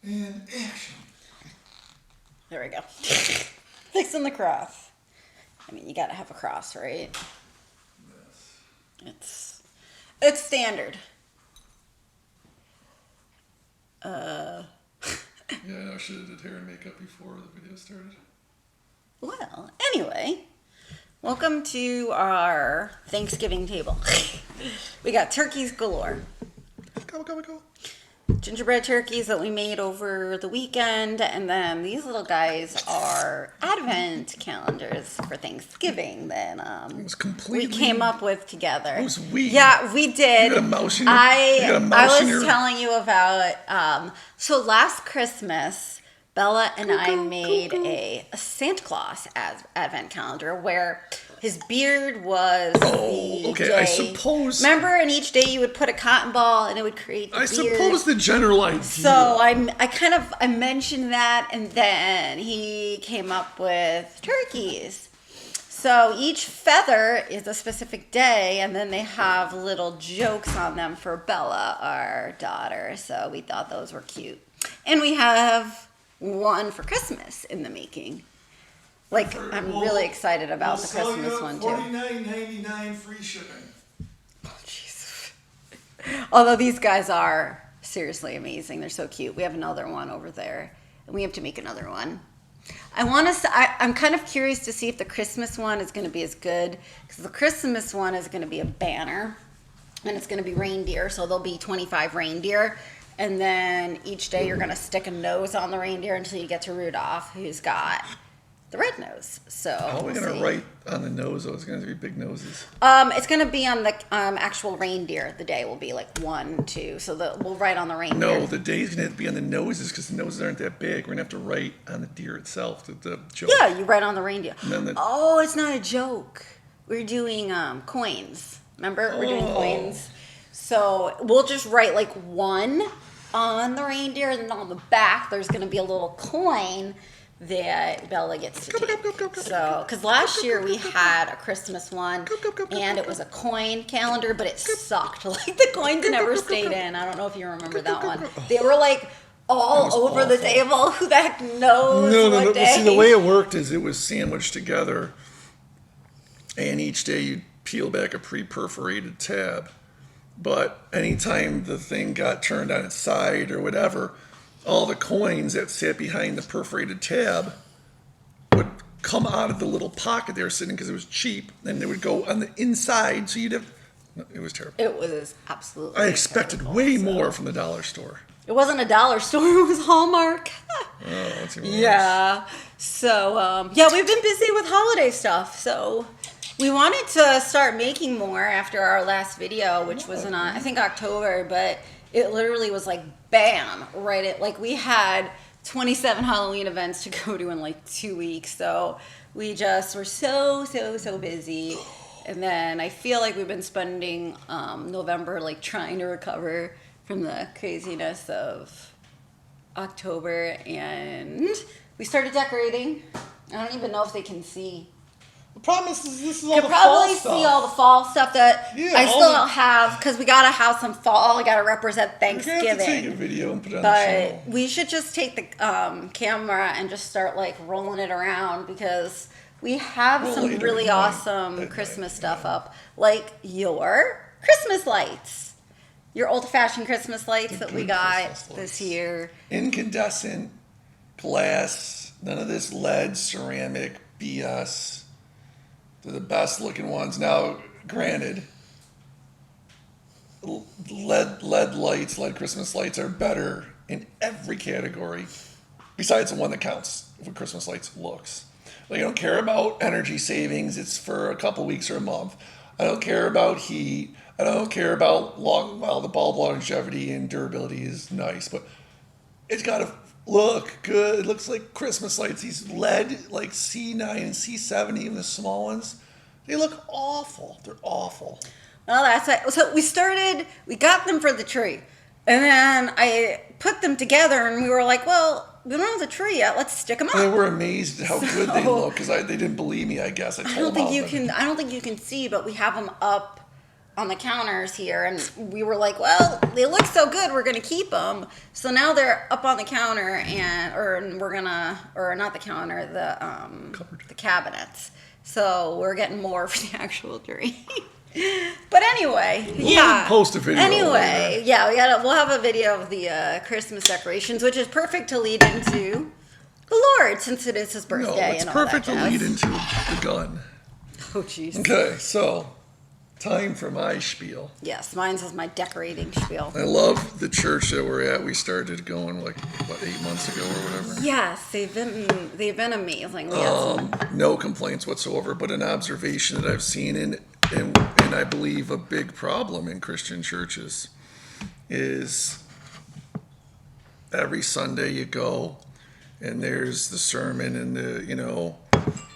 And action. There we go. Fixing the cross. I mean, you gotta have a cross, right? Yes. It's standard. Yeah, I know I should have did hair and makeup before the video started. Well, anyway, welcome to our Thanksgiving table. We got turkeys galore. Go. Gingerbread turkeys that we made over the weekend, and then these little guys are advent calendars for Thanksgiving that It was completely... we came up with together. It was we. Yeah, we did. You got a mouse in your... I was telling you about so last Christmas, Bella and I made a Santa Claus as advent calendar where his beard was the okay. day. I suppose. Remember, and each day you would put a cotton ball and it would create the I beard. suppose the general idea. So I mentioned that, and then he came up with turkeys. So each feather is a specific day, and then they have little jokes on them for Bella, our daughter. So we thought those were cute. And we have one for Christmas in the making. I'm really excited about the Christmas one, too. $49.99 free shipping. Oh, jeez. Although these guys are seriously amazing. They're so cute. We have another one over there, and we have to make another one. I'm kind of curious to see if the Christmas one is going to be as good, because the Christmas one is going to be a banner, and it's going to be reindeer, so there'll be 25 reindeer, and then each day you're going to stick a nose on the reindeer until you get to Rudolph, who's got the red nose. So How are we going to write on the nose? It's going to be big noses. It's going to be on the actual reindeer. The day will be like 1, 2. So we'll write on the reindeer. No, the day's going to have to be on the noses because the noses aren't that big. We're going to have to write on the deer itself. The joke. Yeah, you write on the reindeer. And then Oh, it's not a joke. We're doing coins. Remember? We're doing coins. So we'll just write like 1 on the reindeer, and then on the back there's going to be a little coin that Bella gets to take. So, because last year we had a Christmas one, and it was a coin calendar, but it sucked. Like, the coins never stayed in. I don't know if you remember that one. They were like all over the table. Who the heck knows what day? See, the way it worked is it was sandwiched together, and each day you'd peel back a pre-perforated tab. But anytime the thing got turned on its side or whatever, all the coins that sat behind the perforated tab would come out of the little pocket they were sitting because it was cheap, and they would go on the inside. So you'd have. It was terrible. It was absolutely. I expected way more from the dollar store. It wasn't a dollar store. It was Hallmark. Oh, that's even worse. Yeah. So we've been busy with holiday stuff. So we wanted to start making more after our last video, which was in I think October, but it literally was like bam, right? We had 27 Halloween events to go to in like 2 weeks. So we just were so busy. And then I feel like we've been spending November like trying to recover from the craziness of October. And we started decorating. I don't even know if they can see. The problem is this is all You the can fall probably stuff. see all the fall stuff that I still don't have, because we gotta have some fall. We gotta represent We're gonna have to take a Thanksgiving. video and put it on the channel. But we should just take the camera and just start like rolling it around, because we have Well, some later really at night. awesome At Christmas night, stuff yeah. up, like your Christmas lights, your old-fashioned Christmas lights that we good got Christmas this lights. year. Incandescent glass, none of this lead, ceramic BS. They're the best looking ones. Now, granted, LED lights, LED Christmas lights are better in every category, besides the one that counts for Christmas lights looks. Like, I don't care about energy savings. It's for a couple weeks or a month. I don't care about heat. I don't care about the bulb longevity and durability is nice, but it's got to look good. It looks like Christmas lights. These LED, like C9 and C7, even the small ones, they look awful. They're awful. Well, that's it. So we got them for the tree. And then I put them together, and we were like, well, we don't have the tree yet. Let's stick them up. They were amazed at how good they look, because they didn't believe me, I guess. I I don't told them. think you can see, but we have them up on the counters here, and we were like, well, they look so good, we're gonna keep them. So now they're up on the counter, and we're gonna, or not the counter, the cabinets. So we're getting more for the actual tree. But anyway, yeah. Post a video. Anyway, later. yeah, we'll have a video of the Christmas decorations, which is perfect to lead into the Lord, since it is his birthday. No, it's and all perfect that to jazz. lead into the gun. Oh, jeez. Okay, so time for my spiel. Yes, mine says my decorating spiel. I love the church that we're at. We started going like what 8 months ago or whatever. Yes, they've been amazing. We had some, No complaints whatsoever, but an observation that I've seen and I believe a big problem in Christian churches is every Sunday you go and there's the sermon and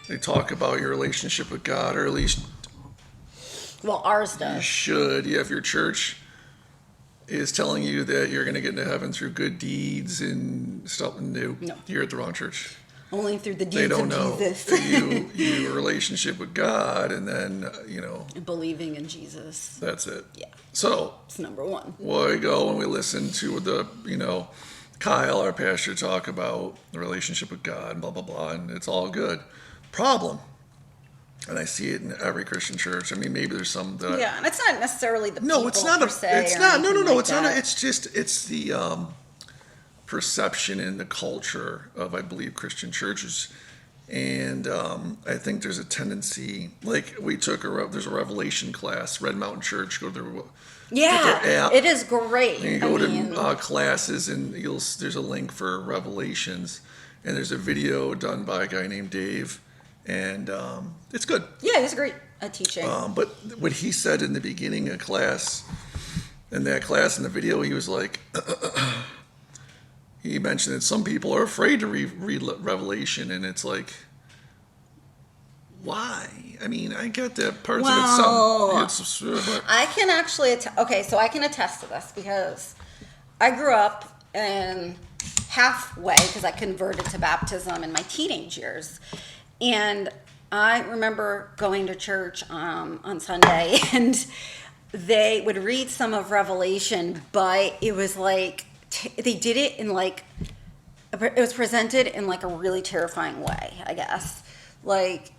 they talk about your relationship with God, or at least well, ours you does. should. If your church is telling you that you're going to get into heaven through good deeds and stuff, no, you're at the wrong church. Only through the deeds They don't of know Jesus. your relationship with God, and then Believing in Jesus. that's it. Yeah, So it's number one. we go and we listen to the Kyle, our pastor, talk about the relationship with God, blah blah blah, and it's all good. Problem, and I see it in every Christian church. I mean, maybe there's some that Yeah, and it's not necessarily the no, people it's not per a. se It's or not. No, anything no, no. like It's not. that. It's the perception and the culture of, I believe, Christian churches, and I think there's a tendency. Like we took there's a Revelation class, Red Mountain Church. Go to their Yeah, app. it is great. And you go to classes, and there's a link for Revelations, and there's a video done by a guy named Dave, and it's good. Yeah, he's great at teaching. But what he said in the beginning of class, in the video, he was like, he mentioned that some people are afraid to read Revelation, and it's like, why? I mean, I get that parts Well, of it. But I can actually so I can attest to this because I grew up in halfway because I converted to baptism in my teenage years, and I remember going to church on Sunday, and they would read some of Revelation, but it was like they did it in like it was presented in like a really terrifying way, I guess, like.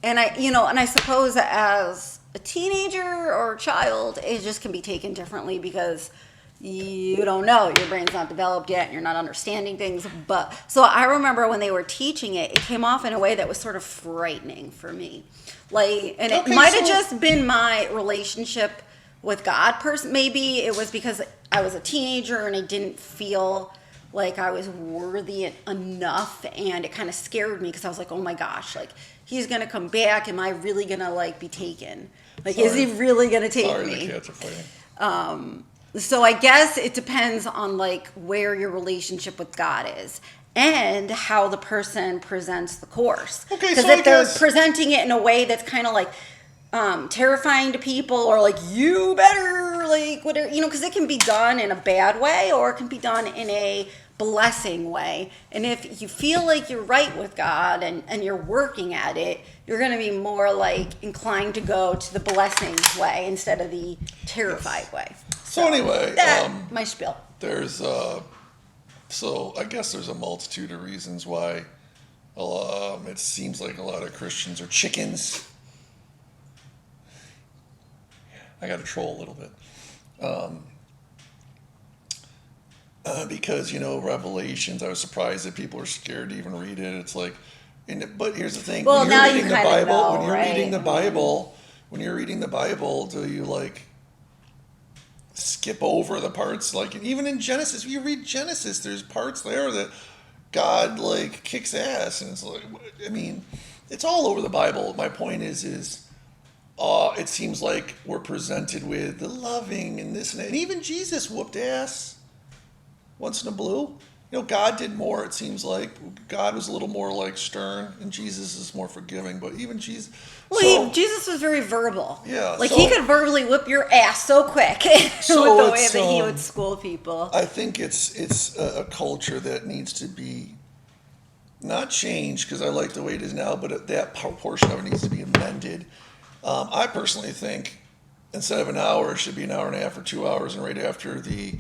And I suppose as a teenager or a child, it just can be taken differently because you don't know, your brain's not developed yet and you're not understanding things. But so I remember when they were teaching it, it came off in a way that was sort of frightening for me. Like, and it might have just been my relationship with God. Maybe it was because I was a teenager and I didn't feel like I was worthy enough, and it kind of scared me because I was like, oh my gosh, like he's gonna come back. Am I really gonna like be taken? Like, is he really gonna take me? the cats are fighting. So I guess it depends on like where your relationship with God is and how the person presents the course. Okay, because so if I they're guess presenting it in a way that's kind of like terrifying to people, or like you better like whatever, because it can be done in a bad way or it can be done in a blessing way. And if you feel like you're right with God and you're working at it, you're going to be more like inclined to go to the blessing way instead of the terrified way. So anyway, my spiel. there's so I guess there's a multitude of reasons why it seems like a lot of Christians are chickens. I got to troll a little bit. Because, Revelations, I was surprised that people are scared to even read it. It's like, but here's the thing. Well, when you're now reading you the kind of Bible, know, when you're right? reading the Bible, do you like skip over the parts? Like, even in Genesis, when you read Genesis, there's parts there that God like kicks ass, and it's like, I mean, it's all over the Bible. My point is it seems like we're presented with the loving and this and that. And even Jesus whooped ass once in a blue. God did more, it seems like. God was a little more like stern, and Jesus is more forgiving. But even Jesus... Well, Jesus was very verbal. Yeah. Like, he could verbally whip your ass so quick with the way that he would school people. I think it's a culture that needs to be not changed, because I like the way it is now, but that portion of it needs to be amended. I personally think instead of an hour, it should be an hour and a half or 2 hours, and right after the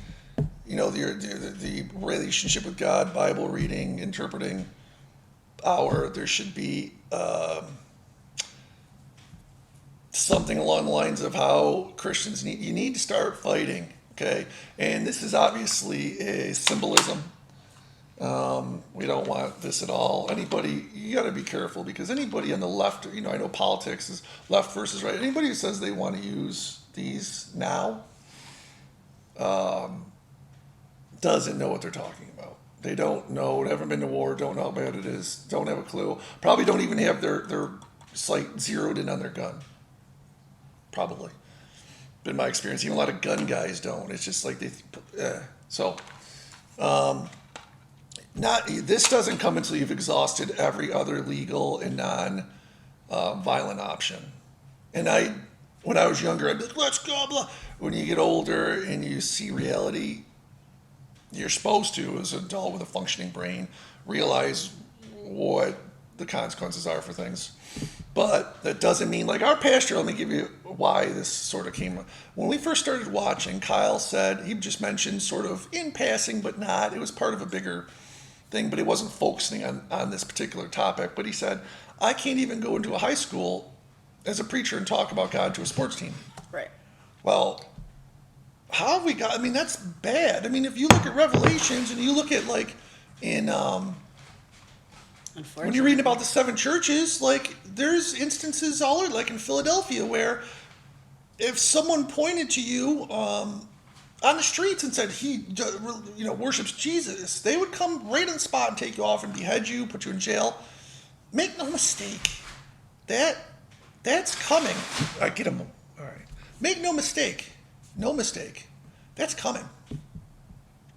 the relationship with God, Bible reading, interpreting hour, there should be something along the lines of how Christians you need to start fighting. Okay, and this is obviously a symbolism. We don't want this at all. Anybody, you got to be careful, because anybody on the left, I know politics is left versus right. Anybody who says they want to use these now doesn't know what they're talking about. They don't know, haven't been to war, don't know how bad it is, don't have a clue. Probably don't even have their sight zeroed in on their gun. Probably. Been my experience. Even a lot of gun guys don't. It's just like this doesn't come until you've exhausted every other legal and non-violent option. And when I was younger, I'd be like, let's go, blah. When you get older and you see reality, you're supposed to, as an adult with a functioning brain, realize what the consequences are for things. But that doesn't mean, like our pastor, let me give you why this sort of came. When we first started watching, Kyle said, he just mentioned sort of in passing, but not, it was part of a bigger thing, but he wasn't focusing on this particular topic. But he said, I can't even go into a high school as a preacher and talk about God to a sports team. Right. Well, how have we got, that's bad. If you look at Revelations and you look at like in, when you're reading about the 7 churches, like there's instances all over, like in Philadelphia, where if someone pointed to you on the streets and said he worships Jesus, they would come right on the spot and take you off and behead you, put you in jail. Make no mistake, that's coming. I get them. All right. Make no mistake. No mistake. That's coming.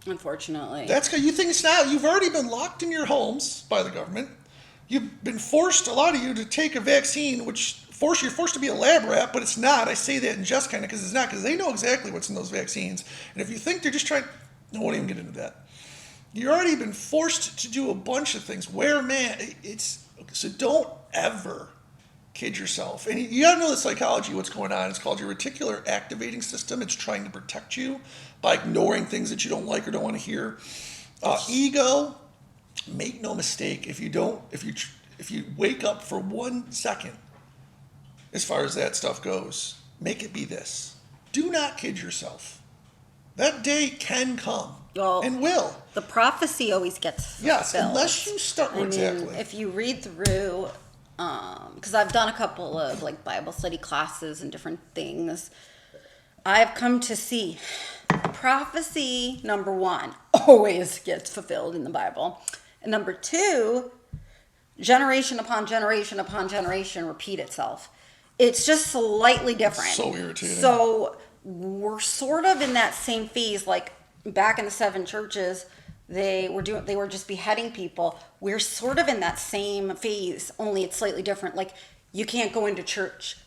Unfortunately. You think it's not. You've already been locked in your homes by the government. You've been forced, a lot of you, to take a vaccine, which you're forced to be a lab rat, but it's not. I say that in jest kind of because it's not, because they know exactly what's in those vaccines. And if you think they're just trying, I won't even get into that. You've already been forced to do a bunch of things. So don't ever kid yourself. And you got to know the psychology, what's going on. It's called your reticular activating system. It's trying to protect you by ignoring things that you don't like or don't want to hear. Ego, make no mistake, if you wake up for 1 second, as far as that stuff goes, make it be this. Do not kid yourself. That day can come and will. The prophecy always gets fulfilled. Yes, unless you start exactly. If you read through, because I've done a couple of like Bible study classes and different things, I've come to see prophecy, number 1, always gets fulfilled in the Bible. And number 2, generation upon generation upon generation repeat itself. It's just slightly different. It's so irritating. So we're sort of in that same phase, like back in the 7 churches, they were just beheading people. We're sort of in that same phase, only it's slightly different. Like, you can't go into church,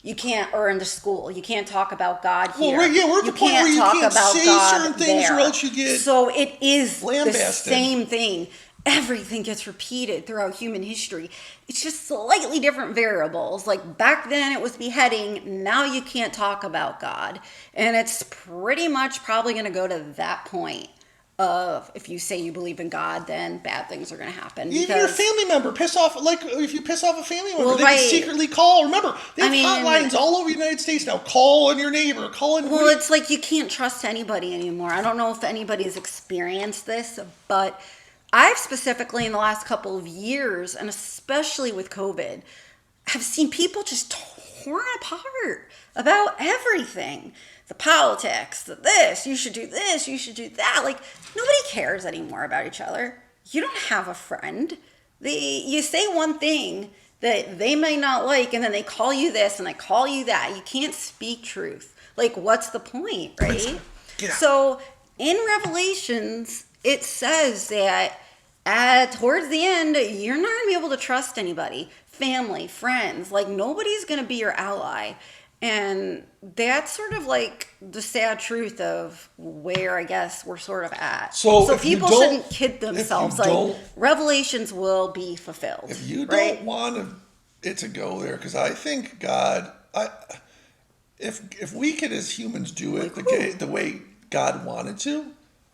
or into school. You can't talk about God here. Well, we're at the point where you can't say certain things, or else you get So it is lambasted. The same thing. Everything gets repeated throughout human history. It's just slightly different variables. Like back then it was beheading. Now you can't talk about God. And it's pretty much probably going to go to that point of, if you say you believe in God, then bad things are going to happen. Even your family member, if you piss off a family member, they can secretly call. Remember, they have hotlines all over the United States now. Call on your neighbor, it's like you can't trust anybody anymore. I don't know if anybody's experienced this, but I've specifically in the last couple of years, and especially with COVID, have seen people just torn apart about everything. The politics, this, you should do this, you should do that. Like, nobody cares anymore about each other. You don't have a friend. You say one thing that they may not like, and then they call you this and they call you that. You can't speak truth. Like, what's the point, right? So, in Revelations, it says that towards the end, you're not going to be able to trust anybody. Family, friends, like nobody's going to be your ally. And that's sort of like the sad truth of where I guess we're sort of at. So people shouldn't kid themselves. Like Revelations will be fulfilled. If you don't want it to go there, because I think God, if we could as humans do it the way God wanted to,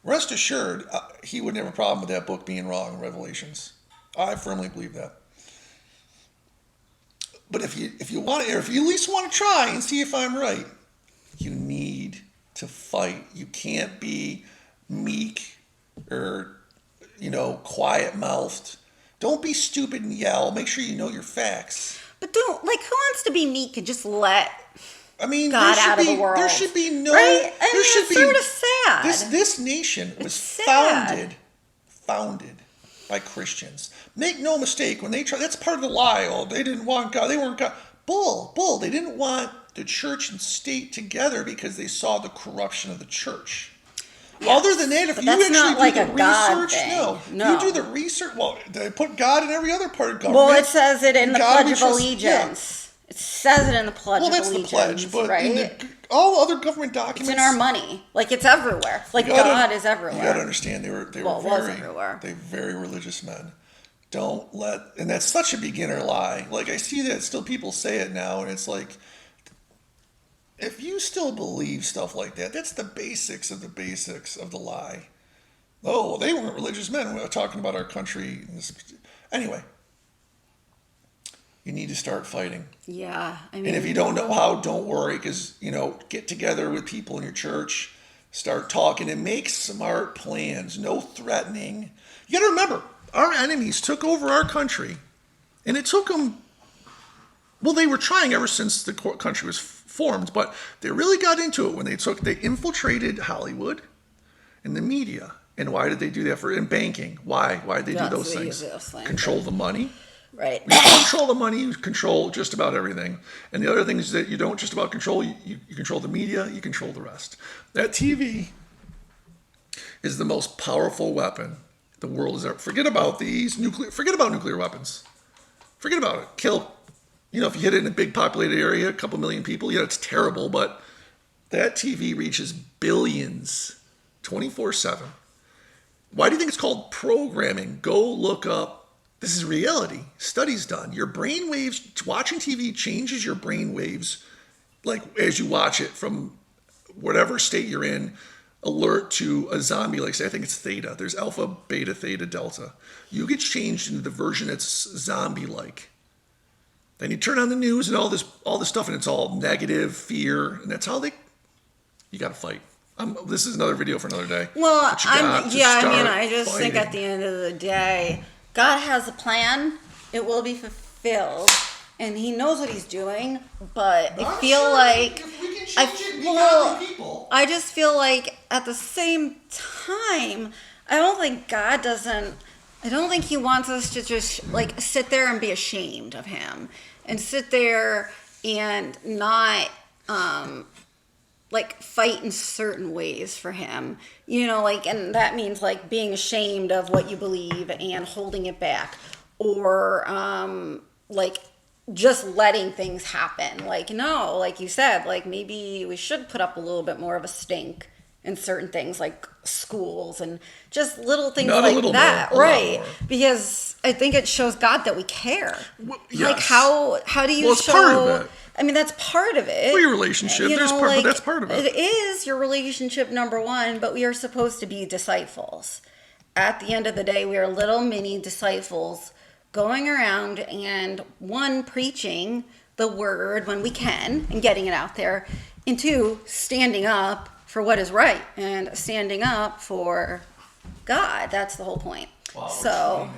rest assured, he wouldn't have a problem with that book being wrong in Revelations. I firmly believe that. But if you want to, or if you at least want to try and see if I'm right, you need to fight. You can't be meek or quiet mouthed. Don't be stupid and yell. Make sure you know your facts. But who wants to be meek and just let I mean, God out of the world? There should be no. Right? There should it's be sort of sad. This nation was sad. founded by Christians. Make no mistake, when they try, that's part of the lie. Oh, they didn't want God. They weren't God. Bull. They didn't want the church and state together because they saw the corruption of the church. Yes, Other than that, if but you that's actually not do like the a God research, thing. no, you do the research. Well, they put God in every other part of government. Well, it says it in the God Pledge of Allegiance. Yeah. It says it in the Pledge of Allegiance. Allegiance. Well, that's the pledge, but right? all other government documents. It's in our money. Like, it's everywhere. Like, God is everywhere. You got to understand, they were was everywhere. They were very religious men. Don't let, and that's such a beginner lie. Like, I see that still people say it now, and it's like, if you still believe stuff like that, that's the basics of the lie. Oh, well, they weren't religious men. We were talking about our country. Anyway, you need to start fighting. Yeah. I mean, and if you don't know how, don't worry, because, get together with people in your church, start talking, and make smart plans. No threatening. You got to remember, our enemies took over our country, and it took them, well, they were trying ever since the country was formed, but they really got into it when they infiltrated Hollywood and the media. And why did they do that in banking? Why did they do those things? Control the money. Right. When you control the money, you control just about everything. And the other thing is that you don't just about control, you control the media, you control the rest. That TV is the most powerful weapon the world has ever. Forget about nuclear weapons. Forget about it. Kill, if you hit it in a big populated area, a couple million people, it's terrible, but that TV reaches billions 24/7. Why do you think it's called programming? Go look up. This is reality. Studies done. Your brain waves, watching TV changes your brain waves, like as you watch it from whatever state you're in, alert to a zombie, like say, I think it's theta. There's alpha, beta, theta, delta. You get changed into the version that's zombie-like. Then you turn on the news and all this stuff, and it's all negative, fear, and that's how you got to fight. This is another video for another day. Well, I just think at the end of the day, God has a plan. It will be fulfilled, and He knows what He's doing. But I just feel like at the same time, I don't think He wants us to just sit there and be ashamed of Him and sit there and not fight in certain ways for Him, and that means being ashamed of what you believe and holding it back, or just letting things happen. No, like you said, maybe we should put up a little bit more of a stink in certain things like schools and just little things that, right? Because I think it shows God that we care. Well, yes. How do you show? Part of it. I mean, that's part of it. Well, your relationship, but that's part of it. It is your relationship, number one, but we are supposed to be disciples. At the end of the day, we are little mini disciples going around and, one, preaching the word when we can and getting it out there, and two, standing up for what is right and standing up for God. That's the whole point. Wow, so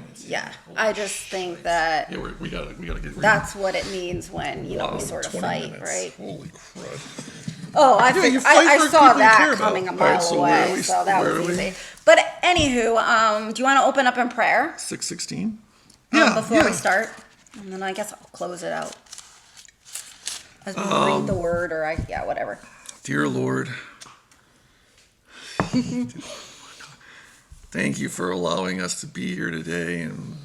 I just think that we gotta get. That's what it means when we sort of fight, minutes. Right? Holy crud! Oh, I saw that coming a mile away, so that was easy. But anywho, do you want to open up in prayer? 6:16. Before we start, and then I guess I'll close it out as we read the word, or whatever. Dear Lord. Thank you for allowing us to be here today and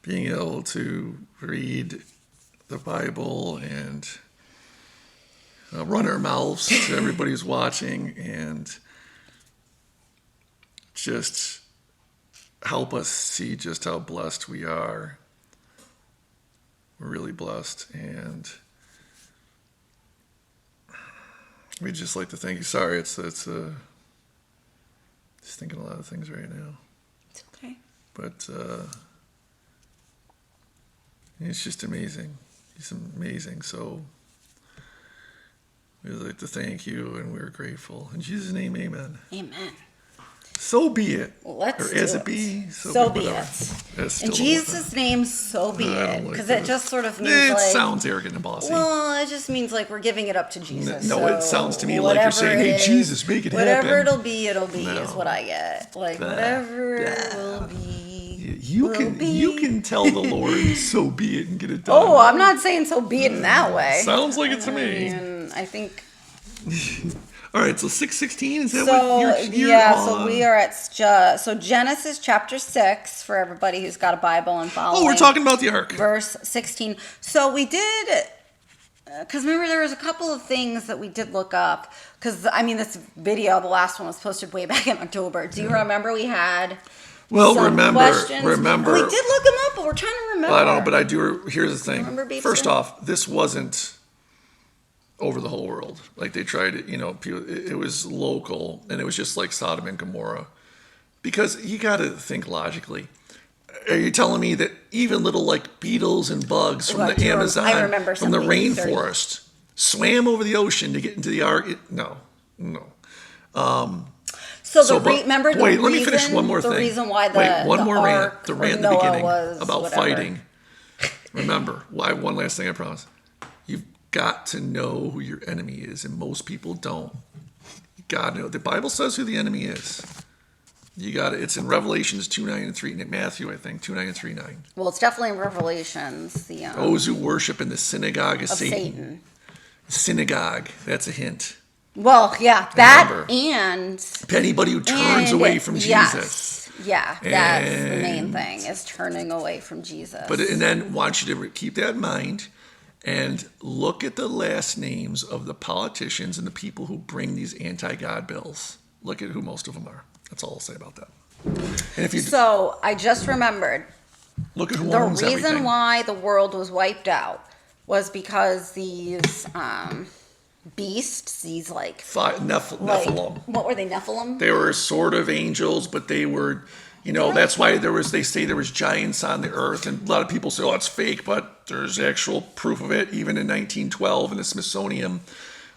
being able to read the Bible and run our mouths to everybody who's watching and just help us see just how blessed we are. We're really blessed, and We'd just like to thank you. Sorry, it's just thinking a lot of things right now. It's okay. But it's just amazing. He's amazing. So we'd like to thank you, and we're grateful. In Jesus' name, amen. Amen. So be it. Let's or do as it. it be. So be whatever. it. That's In still Jesus' name, so be I it. don't like Because that. it just sort of means It like... sounds arrogant and bossy. Well, it just means like we're giving it up to Jesus. No, so it sounds to me like whatever you're saying, it hey, is, Jesus, make it whatever happen. it'll be, No. is what I get. Like, whatever it will be. You can tell the Lord, so be it, and get it done. Oh, I'm not saying so be it in that way. Sounds like it to me. And I think... All right, so 6:16, is that So, what you're so we are at so Genesis chapter 6, for everybody who's got a Bible and following. Oh, we're talking about the ark. Verse 16. So we did, because remember there was a couple of things that we did look up. Because, I mean, this video, the last one was posted way back in October. Do you remember we had Well, some questions? remember. We did look them up, but we're trying to remember. I don't know, but I do. Here's the thing. Remember, Beepster? First off, this wasn't over the whole world. Like they tried it, it was local, and it was just like Sodom and Gomorrah. Because you got to think logically. Are you telling me that even little like beetles and bugs from the Amazon, I remember from the something rainforest, swam over the ocean to get into the ark? No. Remember the wait, reason, let me finish one more the thing. reason why the one more rant. ark The of rant in the Noah beginning was about whatever. fighting. Remember, one last thing I promise. You've got to know who your enemy is, and most people don't. You got to know. The Bible says who the enemy is. You got it. It's in Revelations 2:9 and 3, and Matthew, I think, 2:9 and 3:9. Well, it's definitely in Revelations. Those who worship in the synagogue of Satan. Satan. Synagogue. That's a hint. Well, yeah, that Remember. and Anybody who turns away from Jesus. Yeah, that's the main thing, is turning away from Jesus. And then I want you to keep that in mind and look at the last names of the politicians and the people who bring these anti-God bills. Look at who most of them are. That's all I'll say about that. And if you So I just remembered look at who the owns reason everything. why the world was wiped out was because these beasts, these Nephilim. What were they, Nephilim? They were sort of angels, but they were, that's why they say there was giants on the earth. And a lot of people say, oh, it's fake, but there's actual proof of it. Even in 1912 in the Smithsonian,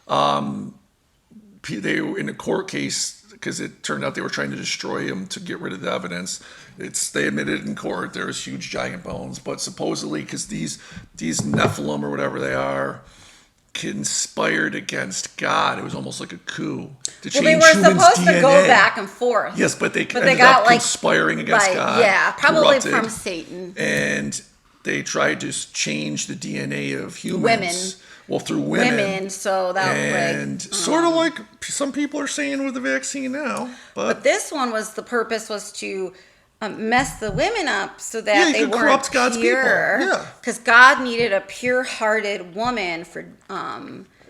they were in a court case because it turned out they were trying to destroy them to get rid of the evidence. They admitted in court there was huge giant bones, but supposedly because these Nephilim or whatever they are conspired against God. It was almost like a coup to change they were humans' supposed DNA. to go back and forth. Yes, but they ended got up conspiring against God. Yeah, probably corrupted, from Satan. And they tried to change the DNA of humans. Women. Well, through women. So that and sort of like some people are saying with the vaccine now. But this one the purpose was to mess the women up so that they could weren't corrupt God's pure. people. Yeah. Because God needed a pure-hearted woman for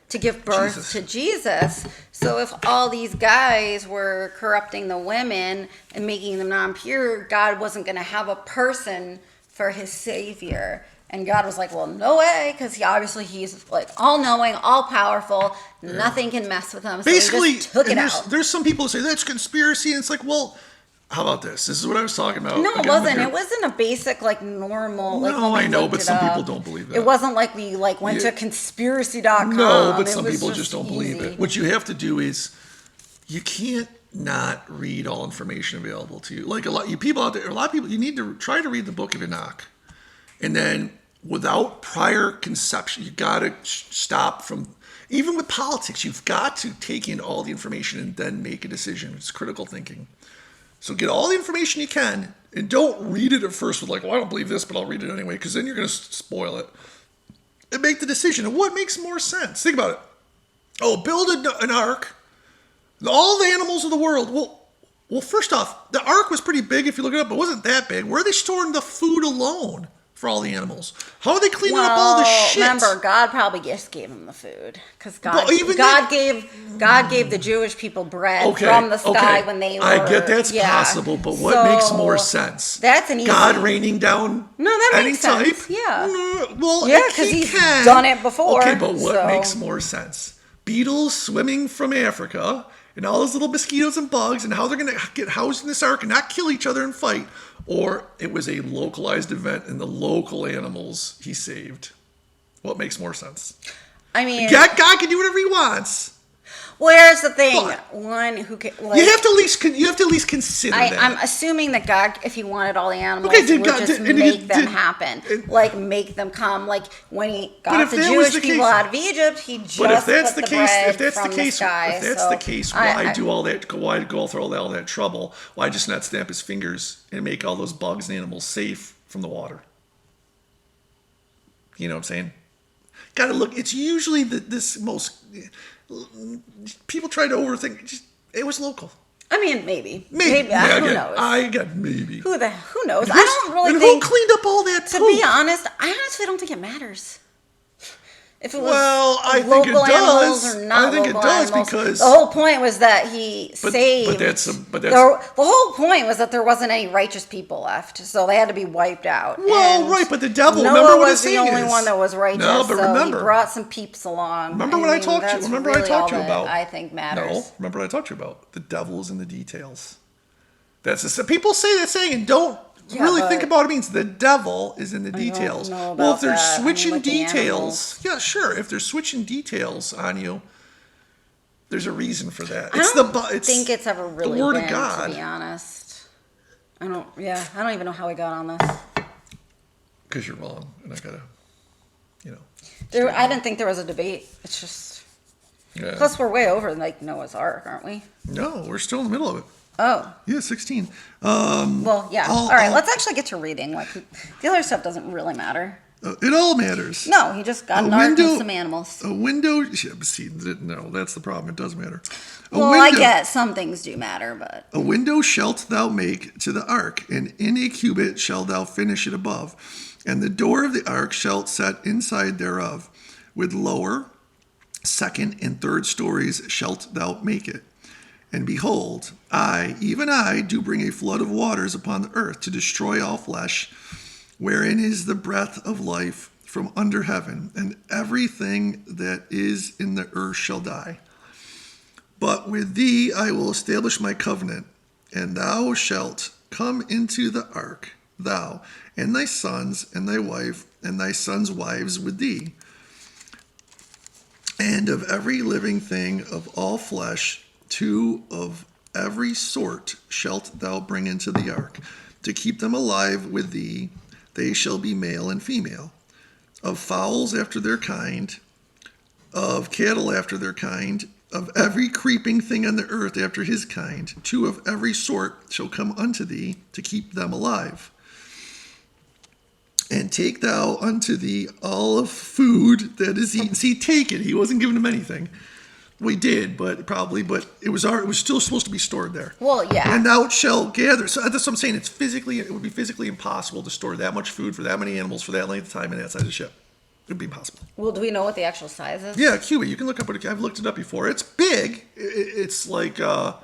to give birth to Jesus. So if all these guys were corrupting the women and making them non-pure, God wasn't going to have a person for his savior. And God was like, well, no way, because he's like all-knowing, all-powerful. Nothing can mess with him. So Basically, he just took it out. There's some people who say that's conspiracy, and it's like, well, how about this? This is what I was talking about. No, it Again, wasn't. It wasn't a basic, normal. No, when I know, looked but it some up. people don't believe that. It wasn't like we went to conspiracy.com. No, but It some was people just don't believe easy. it. What you have to do is you can't not read all information available to you. Like a lot of people, you need to try to read the book of Enoch. And then without prior conception, you got to stop from, even with politics, you've got to take in all the information and then make a decision. It's critical thinking. So get all the information you can, and don't read it at first with well, I don't believe this, but I'll read it anyway, because then you're going to spoil it. And make the decision. And what makes more sense? Think about it. Oh, build an ark. All the animals of the world. Well, first off, the ark was pretty big if you look it up, but it wasn't that big. Where are they storing the food alone for all the animals? How are they cleaning up all the shit? Remember, God probably just gave them the food because God gave the Jewish people bread from the sky when they were. I get that's possible, but what makes more sense? That's an easy. God raining down. No, that any makes type? sense. Yeah. Well, yeah, because he's done it before. Okay, but what makes more sense? beetles swimming from Africa and all those little mosquitoes and bugs and how they're going to get housed in this ark and not kill each other and fight, or it was a localized event and the local animals he saved. What makes more sense? I mean, God can do whatever he wants. well, here's the thing. But One who can, like, You have to at least consider that. I'm assuming that God, if he wanted all the animals, Okay, did would God- just did- and make he them did- happen, and- like make them come. Like when he But got if the that was Jewish the people case- out of Egypt, he just But if that's put the the case, bread if that's the from case, sky. if that's So the case, why do all that? Why go through all that trouble? Why just not snap his fingers and make all those bugs and animals safe from the water? You know what I'm saying? Got to look. It's usually this most people try to overthink. It was local. I mean, maybe. Maybe. Who knows? I got maybe. Who knows? I don't really and think. who cleaned up all that To poop? be honest, I honestly don't think it matters. If it was Well, I think it local animals does. or not I think it local does animals. because- the whole point was that he But saved. that's the whole point was that there wasn't any righteous people left, so they had to be wiped out. Well, And right, but the devil. Noah remember what was his the saying only is. one that was righteous. No, but so remember. he brought some peeps along. Remember what I talked to you. that's Remember what I really talked to all you that about. I think matters. No, remember what I talked to you about. The devil is in the details. That's people say that saying and don't really but- think about what it means. The devil is in the don't details. know Well, about if they're that. I mean, switching with the details, yeah, sure. If they're switching details on you, there's a reason for that. I It's don't the it's think it's ever really word been, of God. to be honest. I don't even know how we got on this. Because you're wrong, and I gotta, I didn't think there was a debate. It's just, Yeah. plus we're way over like Noah's Ark, aren't we? No, we're still in the middle of it. Oh, Yeah, 16. well, yeah. All- All right, all- let's actually get to reading. Like, the other stuff doesn't really matter. It all matters. No, he just got A an ark window- and some animals. A window. Yeah, but see, no, that's the problem. It does matter. Well, I get some things do matter, but A window shalt thou make to the ark, and in a cubit shalt thou finish it above. And the door of the ark shalt set inside thereof. With lower, second, and third stories shalt thou make it. And behold, I, even I, do bring a flood of waters upon the earth to destroy all flesh, wherein is the breath of life from under heaven, and everything that is in the earth shall die. But with thee I will establish my covenant, and thou shalt come into the ark, thou, and thy sons, and thy wife, and thy sons' wives with thee. And of every living thing of all flesh, 2 of every sort shalt thou bring into the ark, to keep them alive with thee. They shall be male and female. Of fowls after their kind, of cattle after their kind, of every creeping thing on the earth after his kind, 2 of every sort shall come unto thee, to keep them alive. And take thou unto thee all of food that is eaten. See, take it. He wasn't giving him anything. We did, but it was still supposed to be stored there. well, yeah. And thou shalt gather. So that's what I'm saying. It would be physically impossible to store that much food for that many animals for that length of time in that size of ship. It would be impossible. Well, do we know what the actual size is? Yeah, cubit. You can look up what I've looked it up before. It's big. It's like I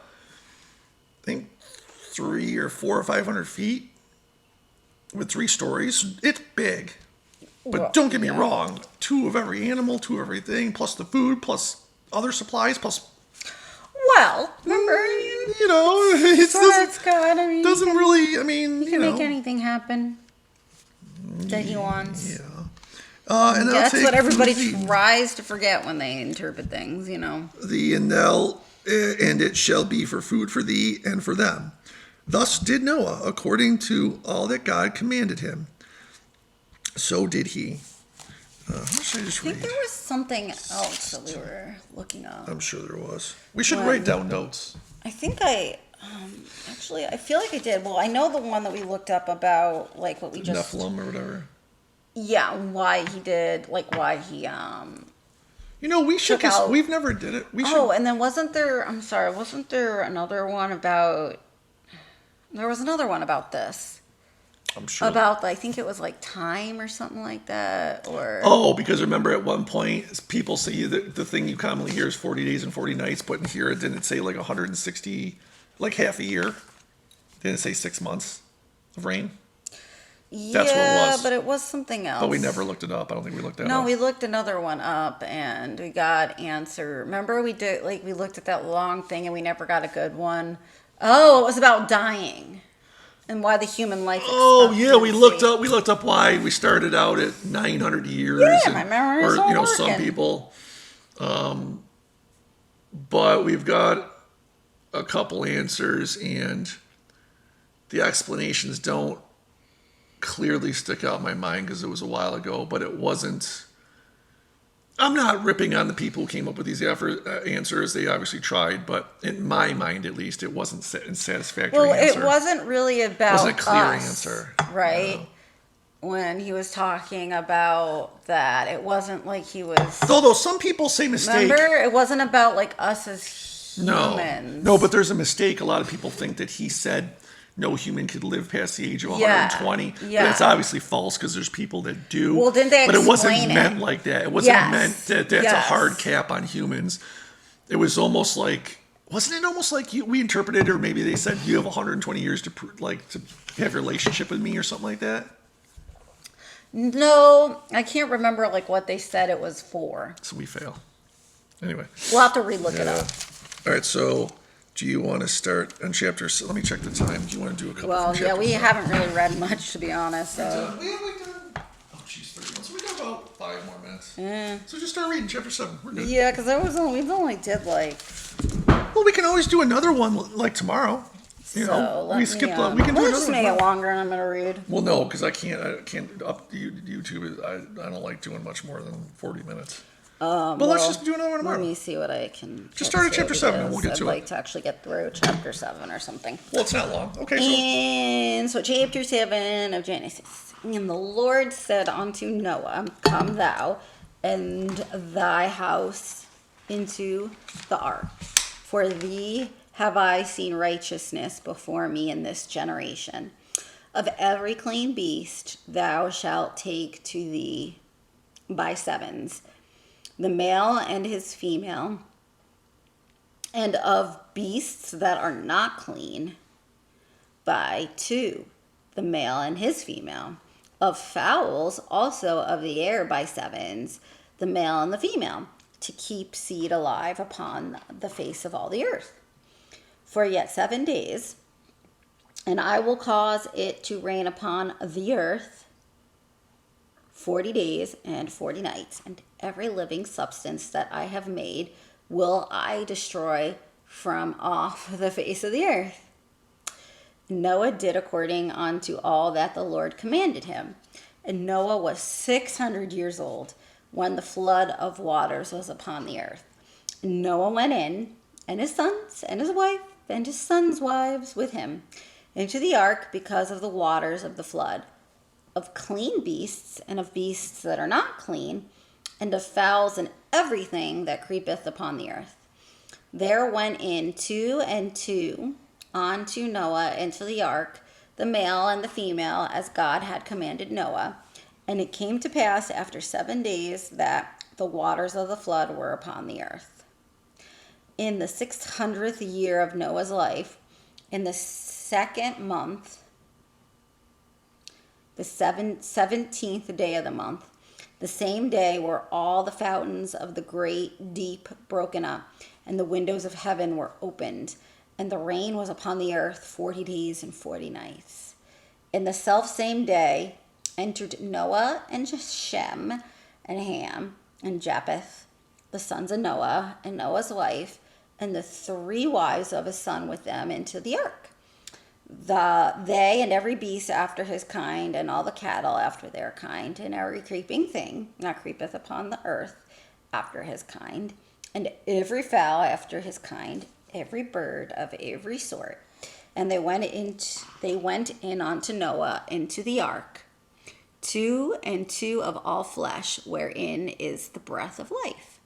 think 300 or 400 or 500 feet with 3 stories. It's big. But Well, don't get me yeah. wrong. 2 of every animal, 2 of everything, plus the food, plus other supplies, plus Well, remember, it so that's good. I mean, doesn't really. I mean, you can make anything happen that he wants. Yeah. And they'll That's take what everybody the- tries to forget when they interpret things, thee and thou, and it shall be for food for thee and for them. Thus did Noah, according to all that God commanded him. So did he. What should I just I think read? there was something else that we were looking up. I'm sure there was. We should When- write down notes. I think I feel like I did. Well, I know the one that we looked up about, like what we just, Nephilim or whatever. yeah, why he did, like why he, We should. Took out- We've never did it. We should. oh, and then wasn't there another one about, there was another one about this. I'm sure. About, I think it was like time or something like that, or Oh, because remember at one point, people say the thing you commonly hear is 40 days and 40 nights, but in here it didn't say like 160, like half a year. Didn't say 6 months of rain. That's what it Yeah, was. but it was something else. But we never looked it up. I don't think we looked that No, up. we looked another one up and we got answer. Remember we did like we looked at that long thing and we never got a good one. Oh, it was about dying and why the human life. Oh yeah, we expectancy. looked up why we started out at 900 years. Yeah, my memory is or all some working. people. But we've got a couple answers, and the explanations don't clearly stick out in my mind because it was a while ago. But it wasn't. I'm not ripping on the people who came up with these answers. They obviously tried, but in my mind, at least, it wasn't a satisfactory Well, answer. it wasn't really about Wasn't a clear us, answer. right? No. When he was talking about that, it wasn't like he was. Although some people say mistake. Remember, it wasn't about like us as No, humans. no, but there's a mistake. A lot of people think that he said no human could live past the age of Yeah, 120. yeah. But it's obviously false because there's people that do. Well, didn't they But it wasn't explain meant it? like that. It wasn't Yes, meant that that's a yes. hard cap on humans. It was almost like, wasn't it almost like we interpreted, or maybe they said you have 120 years to have a relationship with me or something like that. No, I can't remember like what they said it was for. So we fail. Anyway. We'll have to relook it Yeah. up. All right. So, do you want to start on chapter? Let me check the time. Do you want to do a couple? Well, from yeah, chapter we seven? haven't really read much to be honest. So We have like oh jeez, 30 minutes. We got about 5 more minutes. yeah, So just start reading chapter 7. We're good. yeah, because we've only did like Well, we can always do another one like tomorrow. You so. know, Let we me, skipped. We can do let's another just one. make it tomorrow. longer, and I'm gonna read. Well, no, because I can't up YouTube. I don't like doing much more than 40 minutes. But let's well, just do another one tomorrow. Let me see what I can. Just start at let's see chapter what 7 it and we'll is. get to I'd it. like to actually get through chapter 7 or something. Well, it's not long. Okay, so And so, chapter 7 of Genesis. And the Lord said unto Noah, come thou and thy house into the ark. For thee have I seen righteousness before me in this generation. Of every clean beast thou shalt take to thee by sevens, the male and his female, and of beasts that are not clean by 2, the male and his female, of fowls also of the air by 7s, the male and the female, to keep seed alive upon the face of all the earth. For yet 7 days, and I will cause it to rain upon the earth 40 days and 40 nights, and every living substance that I have made will I destroy from off the face of the earth. Noah did according unto all that the Lord commanded him. And Noah was 600 years old when the flood of waters was upon the earth. And Noah went in, and his sons, and his wife, and his sons' wives with him, into the ark because of the waters of the flood, of clean beasts, and of beasts that are not clean, and of fowls, and everything that creepeth upon the earth. There went in 2 and 2 unto Noah into the ark, the male and the female, as God had commanded Noah. And it came to pass after 7 days that the waters of the flood were upon the earth. In the 600th year of Noah's life, in the 2nd month, the 17th day of the month, the same day were all the fountains of the great deep broken up, and the windows of heaven were opened, and the rain was upon the earth 40 days and 40 nights. In the selfsame day entered Noah and Shem and Ham and Japheth, the sons of Noah, and Noah's wife, and the 3 wives of his son with them into the ark. They and every beast after his kind, and all the cattle after their kind, and every creeping thing that creepeth upon the earth after his kind, and every fowl after his kind, every bird of every sort. And they went in unto Noah into the ark, 2 and 2 of all flesh, wherein is the breath of life.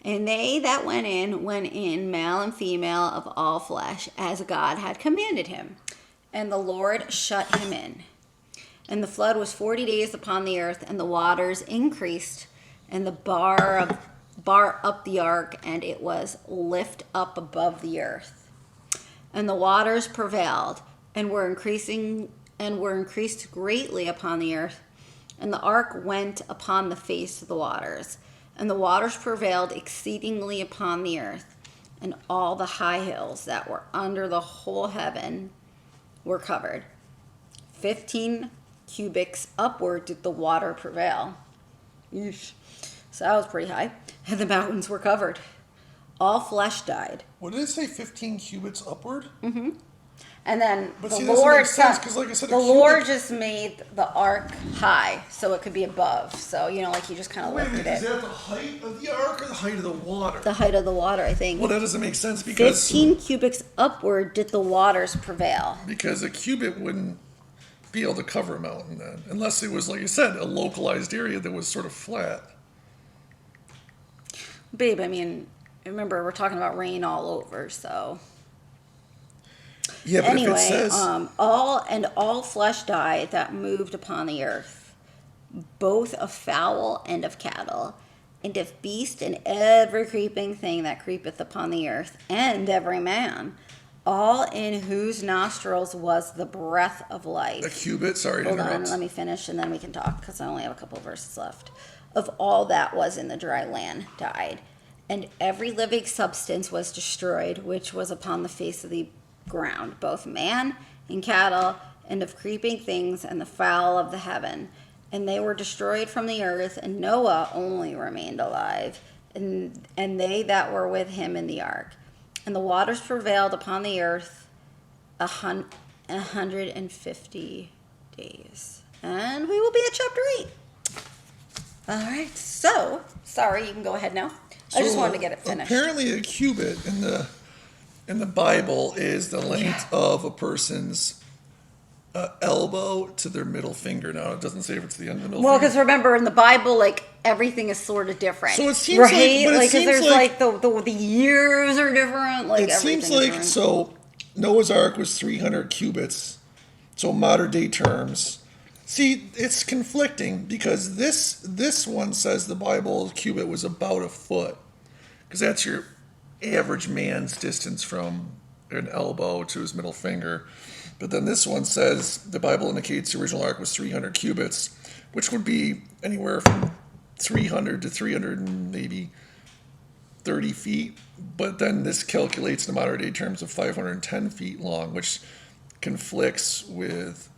And they that went in, male and female of all flesh, as God had commanded him. And the Lord shut him in. And the flood was 40 days upon the earth, and the waters increased, and the bar up the ark, and it was lift up above the earth. And the waters prevailed, and were increasing and were increased greatly upon the earth. And the ark went upon the face of the waters, and the waters prevailed exceedingly upon the earth, and all the high hills that were under the whole heaven were covered. 15 cubits upward did the water prevail. Yeesh. So that was pretty high. And the mountains were covered. All flesh died. What did it say? 15 cubits upward? Mm-hmm. And then But the see, that doesn't Lord, make sense, 'cause like I said, a the cubit- Lord just made the ark high, so it could be above. So like he just kind of Wait a lifted minute, is it. that the height of the ark or the height of the water? The height of the water, I think. Well, that doesn't make sense because 15 cubits upward did the waters prevail. a cubit wouldn't be able to cover a mountain then, unless it was, like you said, a localized area that was sort of flat. Babe, I mean, remember we're talking about rain all over, so. Yeah, but Anyway, if it says all flesh died that moved upon the earth, both of fowl and of cattle, and of beast and every creeping thing that creepeth upon the earth, and every man, all in whose nostrils was the breath of a life. cubit, sorry to Hold on, interrupt. let me finish and then we can talk because I only have a couple of verses left. Of all that was in the dry land died, and every living substance was destroyed, which was upon the face of the ground, both man and cattle, and of creeping things, and the fowl of the heaven. And they were destroyed from the earth, and Noah only remained alive, and they that were with him in the ark. And the waters prevailed upon the earth 150 days. And we will be at chapter 8. All right, so, sorry, you can go ahead now. I just So, wanted to get it finished. Apparently, a cubit in the Bible is the length of a person's elbow to their middle finger. Now, it doesn't say if it's the end of the middle Well, finger. because remember in the Bible, like everything is sort of different. So it seems right? like- but it because seems there's like- the years are different. Like It seems everything's like, different. so Noah's Ark was 300 cubits, so modern day terms. See, it's conflicting because this one says the Bible cubit was about a foot, because that's your average man's distance from an elbow to his middle finger. But then this one says the Bible indicates the original ark was 300 cubits, which would be anywhere from 300 to 300 and maybe 30 feet. But then this calculates in modern day terms of 510 feet long, which conflicts with,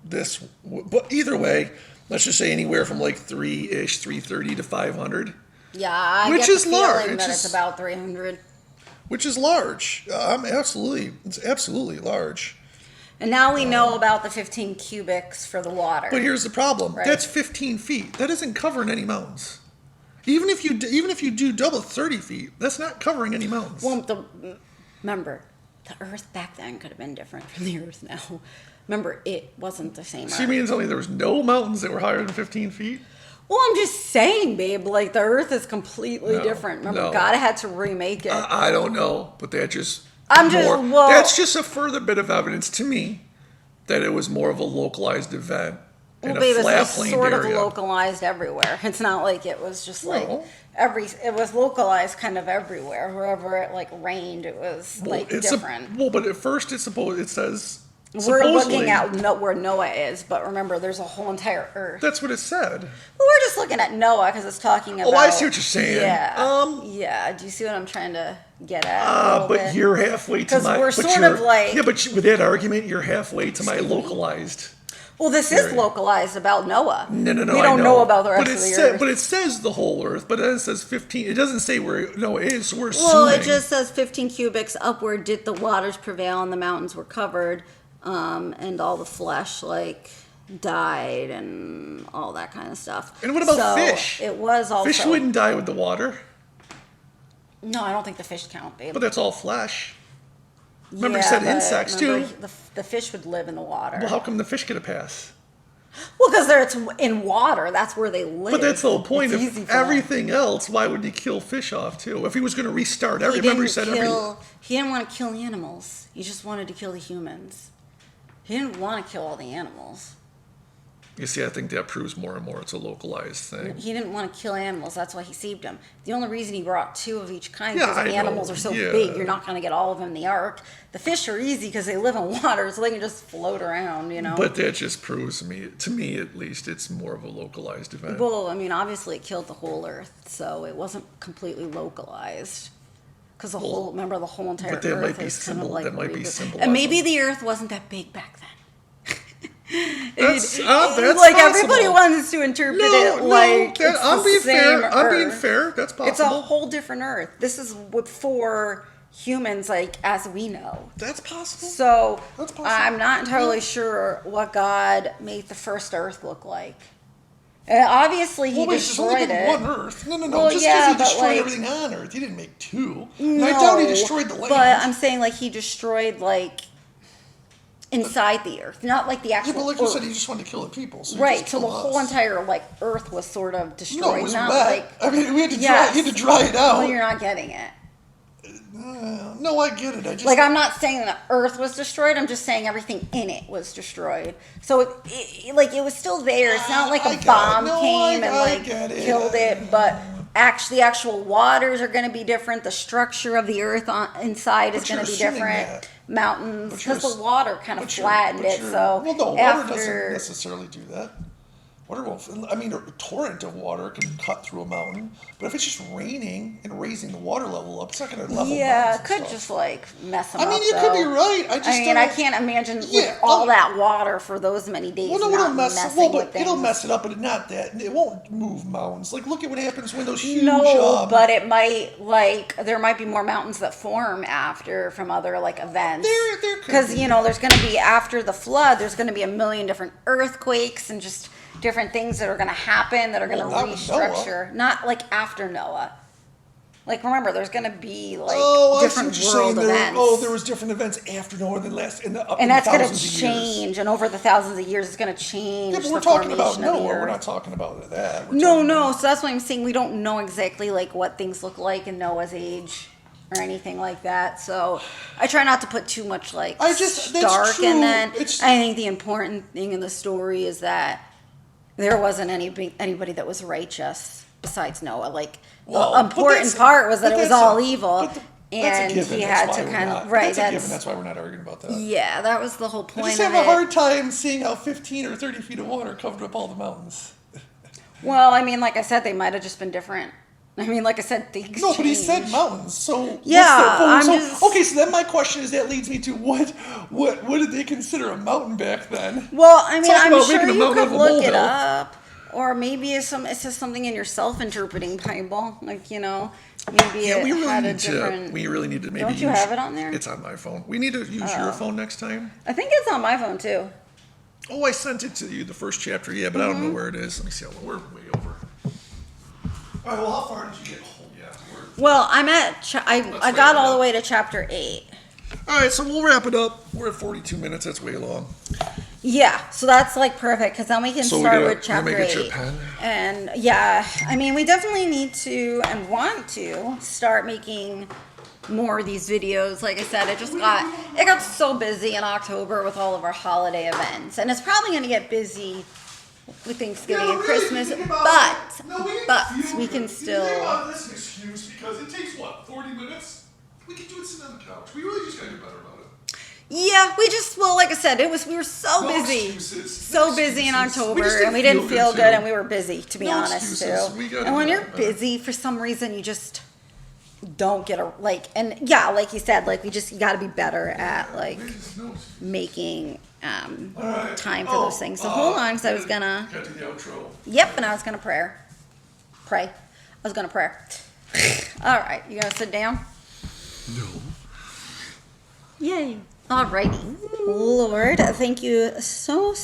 this. But either way, let's just say anywhere from like 330 to 500. Yeah, I Which get is the feeling large. that It's it's about 300. Which is large. It's absolutely large. And now we know about the 15 cubics for the water. But here's the problem. Right. That's 15 feet. That isn't covering any mountains. Even if you do double 30 feet, that's not covering any mountains. Well, remember, the Earth back then could have been different from the Earth now. Remember, it wasn't the same So you Earth. mean to tell me there was no mountains that were higher than 15 feet? Well, I'm just saying, babe, like the Earth is completely No, different. Remember, no. God had to remake it. I don't know, but that's just That's just a further bit of evidence to me that it was more of a localized event in babe, a flat it's plain sort area. of localized everywhere. It's not like it was just like No. it was localized kind of everywhere. Wherever it like rained, it was like different. But at first it says We're supposedly, looking at where Noah is, but remember, there's a whole entire Earth. That's what it said. Well, we're just looking at Noah because it's talking about. Oh, I see what you're saying. Yeah. Yeah. Do you see what I'm trying to get at? a little But bit? you're halfway to 'Cause my. we're but sort you're- of like- Yeah, but with that argument, you're halfway to my localized. Well, this is area. localized about Noah. No. We I don't know about the rest of the Earth. But it says the whole Earth. But then it says 15. It doesn't say where Noah is. So we're Well, assuming. it just says 15 cubics upward did the waters prevail and the mountains were covered, and all the flesh died and all that kind of stuff. And what about So fish? It was also Fish wouldn't die with the water, No, I don't think the fish count, babe. but that's all flesh. Remember, you Yeah, said but insects remember, too. The fish would live in the water. Well, how come the fish get a pass? Well, because it's in water. That's where they live. But that's the whole point. It's Of easy for them. everything else, why would he kill fish off too? If he was going to restart, He remember he didn't said He didn't want to kill the animals. He just wanted to kill the humans. He didn't want to kill all the animals. You see, I think that proves more and more it's a localized thing. He didn't want to kill animals. That's why he saved them. The only reason he brought 2 of each kind Yeah, because I the animals know. are so Yeah. big, you're not going to get all of them in the ark. The fish are easy because they live in water, so they can just float around, you know. But that just proves to me at least, it's more of a localized event. Well, I mean, obviously it killed the whole Earth, so it wasn't completely localized. Because the whole entire but that Earth might be is kind of symbol- like that might be really big. symbolism. And maybe the Earth wasn't that big back then. That's like everybody possible. wants to interpret it like it's I'm the being same fair. I'm being Earth. fair. That's possible. It's a whole different Earth. This is for humans, like as we know. That's possible. So That's possible. I'm not entirely sure what God made the first Earth look like. Obviously, He Well, wait, there's only destroyed been it. one Earth. No. Well, Just because yeah, he but, destroyed like- everything on Earth, he didn't make 2. And I doubt he destroyed the land. But I'm saying like He destroyed like inside the Earth, not like the yeah, actual but like you Earth. said, he just wanted to kill the people. So he Right, just so the killed whole us. entire like Earth was sort of destroyed. No, it was not wet. like I mean, we had to Yes. dry. He had to dry it out. well, you're not getting it. No, I get it. I just Like I'm not saying that Earth was destroyed. I'm just saying everything in it was destroyed. So it was still there. It's not like I a get it. bomb No, came I and like get it. killed it. But actually, the actual waters are going to be different. The structure of the Earth inside is But going you're to be assuming different. that. Mountains, But you're because the water kind of but you're- flattened but it. you're- So well, no, water doesn't after necessarily do that. Water won't. I mean, a torrent of water can cut through a mountain, but if it's just raining and raising the water level up, it's not going to level. yeah, mountains it and could stuff. just like mess them I up. mean, you could be though. right. I just I mean, don't. I can't imagine with Yeah, all that water for those many days. Well, no, not it'll mess. messing Well, with but it'll things. mess it up, but not that. It won't move mountains. Like, look at what happens when those huge. No, but it might there might be more mountains that form after from other like events. There could Because be. there's going to be after the flood. There's going to be a million different earthquakes and just different things that are going to happen that are going to Well, not with Noah. restructure. Not like after Noah. Like remember, there's going to be like I see different what you're saying. world events. There was different events after Noah than last in the up in and that's going to thousands of years. change, and over the thousands of years, it's going to change Yeah, but the we're talking about formation of the Noah. We're earth. not talking about that. We're No, talking no. about- So that's why I'm saying we don't know exactly like what things look like in Noah's age or anything like that. So I try not to put too much like That's dark in true. that. It's- I think the important thing in the story is that there wasn't anybody that was righteous besides Noah. Like Well, the important but part was that but it was that's all a- evil, but that's a and given. he That's had why to we're kind not- of right. That's a given. That's why we're not arguing about that. Yeah, that was the whole I point just of have it. a hard time seeing how 15 or 30 feet of water covered up all the mountains. Well, I mean, like I said, they might have just been different. I mean, like I said, things No, but he said change. mountains. So Yeah, I'm so, just- okay. So then my question is that leads me to what did they consider a mountain back then? Well, I mean, Talk I'm about sure making a you mountain could out of a look it molehill. up, or maybe it's just something in your self-interpreting Bible, like maybe Yeah, it we really had a need to. different. We really need to maybe. Don't you use- have it on there? It's on my phone. We need to use your phone next time. I think it's on my phone too. Oh, I sent it to you, the first chapter. Yeah, but I don't know where it is. Let me see. We're way over. All right. Well, how far did you get? Oh, yeah. Well, I'm at. I wait got a all the minute. way to chapter 8. All right. So we'll wrap it up. We're at 42 minutes. That's way long. Yeah, so that's like perfect because then we can So we start gotta- with you chapter wanna make it your 8. pen? And yeah, I mean, we definitely need to and want to start making more of these videos. Like I said, it got so busy in October with all of our holiday events, and it's probably going to get busy with Thanksgiving and Christmas. But we can still. this excuse because it takes 40 minutes. We can do it sitting on the couch. We really just gotta do better about it. Yeah, like I said, we were so No busy. excuses. So No busy in excuses. October, We just and we didn't feel too. good, and we were busy, to be No honest, excuses. too. We gotta And when do you're that. busy, for some reason, you just don't get like you said, like you got to be better at like making Alright. time for those things. So hold on, because I was gonna. Got to the outro. Yep, and I was gonna pray. I was gonna pray. All right, you gonna sit down? No. Yay. Alrighty. Lord, thank you so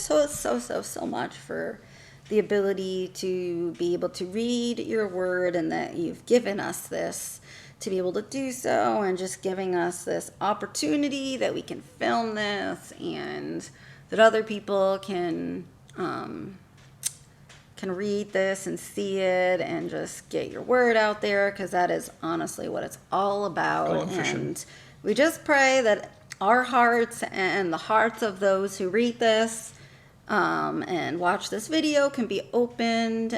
much for the ability to be able to read your word and that you've given us this to be able to do so and just giving us this opportunity that we can film this and that other people can read this and see it and just get your word out there because that is honestly what it's all about. Oh, I'm fishing. And we just pray that our hearts and the hearts of those who read this and watch this video can be opened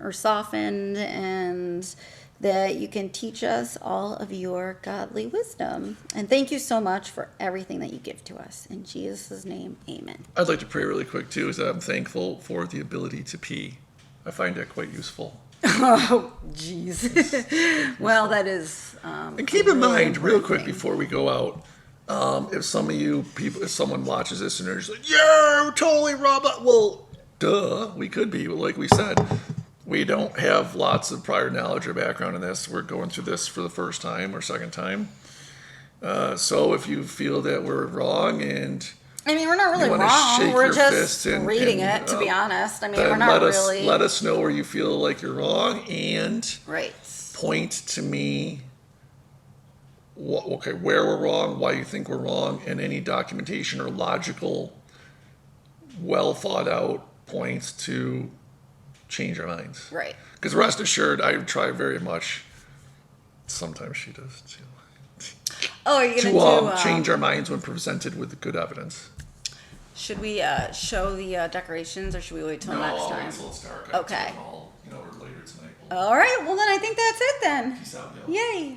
or softened, and that you can teach us all of your godly wisdom. And thank you so much for everything that you give to us. In Jesus' name, amen. I'd like to pray really quick too, is that I'm thankful for the ability to pee. I find that quite useful. Oh, jeez. Well, that is. And keep in mind, real quick before we go out, if some of you people, if someone watches this and they're just like, yeah, totally Robert. Well, duh, we could be, but like we said, we don't have lots of prior knowledge or background in this. We're going through this for the first time or second time. So if you feel that we're wrong and I mean, we're not really you wanna wrong. shake We're your just fist and- reading and, it, to be honest. I mean, then we're not really. let us know where you feel like you're wrong and Right. point to me where we're wrong, why you think we're wrong, and any documentation or logical, well thought out points to change our minds. Right. Because rest assured, I try very much. Sometimes she does too. Oh, are you going to Change our minds when presented with good evidence. Should we show the decorations, or should we wait till next time? Until it's dark. Okay. Or later tonight. All right. Well, then I think that's it then. Peace out, yo. Yay.